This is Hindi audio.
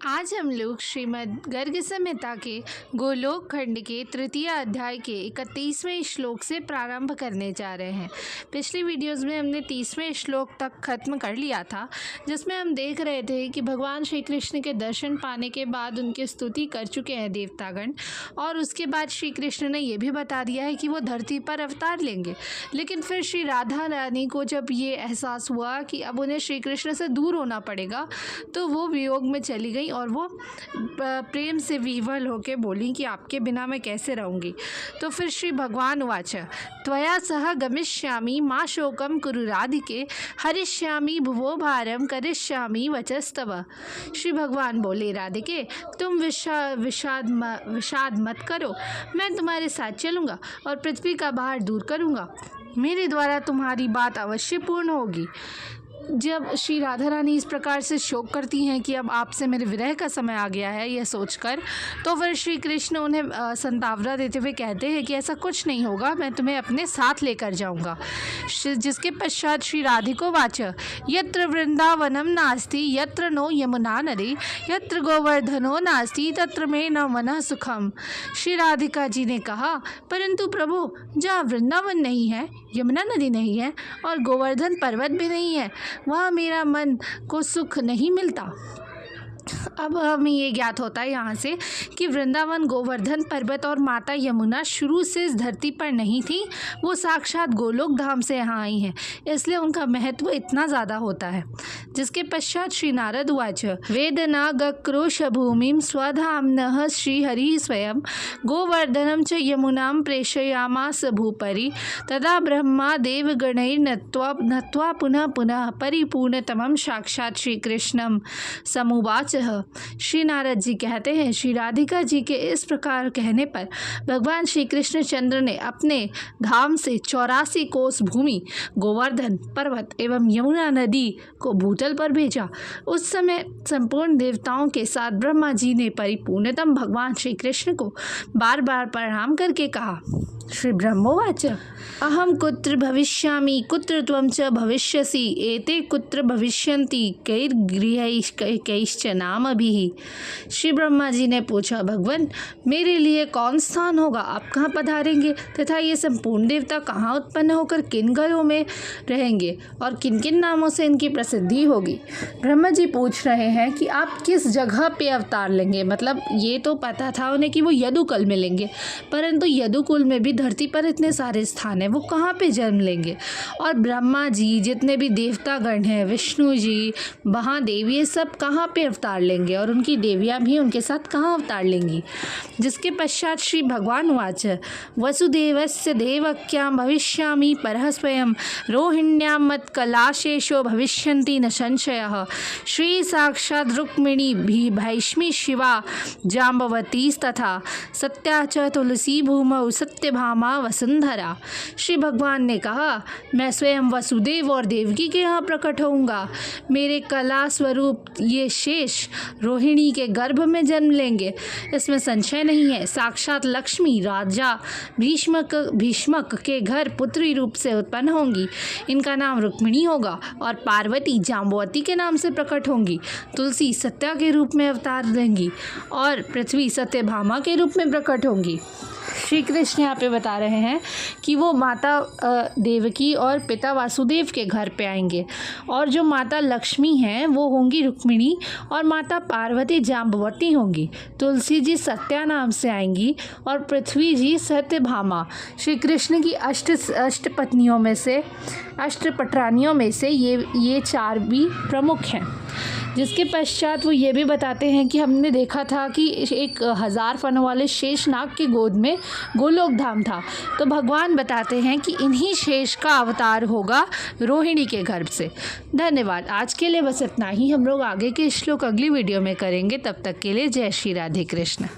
आज हम लोग श्रीमद् गर्ग संहिता के गोलोक खंड के तृतीय अध्याय के 31वें श्लोक से प्रारंभ करने जा रहे हैं। पिछली वीडियोस में हमने 30वें श्लोक तक खत्म कर लिया था, जिसमें हम देख रहे थे कि भगवान श्री कृष्ण के दर्शन पाने के बाद उनकी स्तुति कर चुके हैं देवतागण, और उसके बाद श्री कृष्ण ने यह भी बता दिया है कि वो धरती पर अवतार लेंगे। लेकिन फिर श्री राधा रानी को जब ये एहसास हुआ कि अब उन्हें श्री कृष्ण से दूर होना पड़ेगा, तो वो वियोग में चली गई और वो प्रेम से विह्वल होकर बोली कि आपके बिना मैं कैसे रहूँगी। तो फिर श्री भगवान वाच त्वया सह गमिष्यामि मा शोकम कुरु राधिके हरिष्यामि भुवो भारम करिष्यामि वचस्तव। श्री भगवान बोले, राधिके तुम विषाद मत करो, मैं तुम्हारे साथ चलूँगा और पृथ्वी का भार दूर करूँगा। मेरे द्वारा तुम्हारी बात अवश्य पूर्ण होगी। जब श्री राधा रानी इस प्रकार से शोक करती हैं कि अब आपसे मेरे विरह का समय आ गया है, यह सोचकर, तो फिर श्री कृष्ण उन्हें संतावना देते हुए कहते हैं कि ऐसा कुछ नहीं होगा, मैं तुम्हें अपने साथ लेकर जाऊंगा। जिसके पश्चात श्री राधिको वाच यत्र वृंदावनम नास्ति यत्र नो यमुना नदी यत्र गोवर्धनो नास्ति तत्र में न मनः सुखम। श्री राधिका जी ने कहा, परंतु प्रभु, जहाँ वृंदावन नहीं है, यमुना नदी नहीं है और गोवर्धन पर्वत भी नहीं है, वहाँ मेरा मन को सुख नहीं मिलता। अब हमें ये ज्ञात होता है यहाँ से कि वृंदावन, गोवर्धन पर्वत और माता यमुना शुरू से इस धरती पर नहीं थी, वो साक्षात गोलोक धाम से यहाँ आई हैं, इसलिए उनका महत्व इतना ज़्यादा होता है। जिसके पश्चात श्री नारद उवाच वेदना गक्रोश भूमिम स्वधाम्नः श्रीहरि स्वयं गोवर्धनम च यमुनां प्रेषयामास भूपरि तदा ब्रह्मा देवगणैर्नत्वा पुनः पुनः परिपूर्णतमं साक्षात श्री कृष्णम समुवाच। श्री नारद जी कहते हैं, श्री राधिका जी के इस प्रकार कहने पर भगवान श्री कृष्ण चंद्र ने अपने धाम से 84 कोस भूमि, गोवर्धन पर्वत एवं यमुना नदी को भूतल पर भेजा। उस समय संपूर्ण देवताओं के साथ ब्रह्मा जी ने परिपूर्णतम भगवान श्री कृष्ण को बार बार प्रणाम करके कहा। श्री ब्रह्मोवाच अहम कुत्र भविष्यामि कुत्र त्वं च भविष्यसि एते कुत्र भविष्यन्ति कैर्गृहैश्च नामभिः। श्री ब्रह्मा जी ने पूछा, भगवान, मेरे लिए कौन स्थान होगा, आप कहाँ पधारेंगे तथा ये संपूर्ण देवता कहाँ उत्पन्न होकर किन घरों में रहेंगे और किन किन नामों से इनकी प्रसिद्धि होगी। ब्रह्मा जी पूछ रहे हैं कि आप किस जगह पे अवतार लेंगे। मतलब ये तो पता था उन्हें कि वो यदुकुल में लेंगे, परंतु यदुकुल में भी धरती पर इतने सारे स्थान हैं, वो कहाँ पे जन्म लेंगे। और ब्रह्मा जी, जितने भी देवतागण हैं, विष्णु जी, महादेव, ये सब कहाँ पे अवतार लेंगे और उनकी देवियाँ भी उनके साथ कहाँ अवतार लेंगी। जिसके पश्चात श्री भगवान वाच वसुदेवस्य देवक्यां भविष्यामि परः स्वयं रोहिण्यां मत्कलाशेषो भविष्यन्ति न संशयः। श्री साक्षात् रुक्मिणी भैष्मी शिवा जाम्बवतीस्तथा सत्या च तुलसी भूमौ सत्यभामा वसुंधरा। श्री भगवान ने कहा, मैं स्वयं वसुदेव और देवकी के यहाँ प्रकट होऊंगा। मेरे कला स्वरूप ये शेष रोहिणी के गर्भ में जन्म लेंगे, इसमें संशय नहीं है। साक्षात लक्ष्मी राजा भीष्मक के घर पुत्री रूप से उत्पन्न होंगी। इनका नाम रुक्मिणी होगा और पार्वती जाम्बवती के नाम से प्रकट होंगी। तुलसी सत्या के रूप में अवतार लेंगी और पृथ्वी सत्यभामा के रूप में प्रकट होंगी। श्री कृष्ण यहाँ पे बता रहे हैं कि वो माता देवकी और पिता वासुदेव के घर पे आएंगे, और जो माता लक्ष्मी हैं वो होंगी रुक्मिणी और माता पार्वती जाम्बवती होंगी। तुलसी जी सत्या नाम से आएंगी और पृथ्वी जी सत्यभामा। श्री कृष्ण की अष्ट पत्नियों में से, अष्ट पटरानियों में से ये 4 भी प्रमुख हैं। जिसके पश्चात वो ये भी बताते हैं कि हमने देखा था कि 1000 फनों वाले शेषनाग की गोद में गोलोक धाम था, तो भगवान बताते हैं कि इन्हीं शेष का अवतार होगा रोहिणी के गर्भ से। धन्यवाद। आज के लिए बस इतना ही। हम लोग आगे के श्लोक अगली वीडियो में करेंगे। तब तक के लिए जय श्री राधे कृष्ण।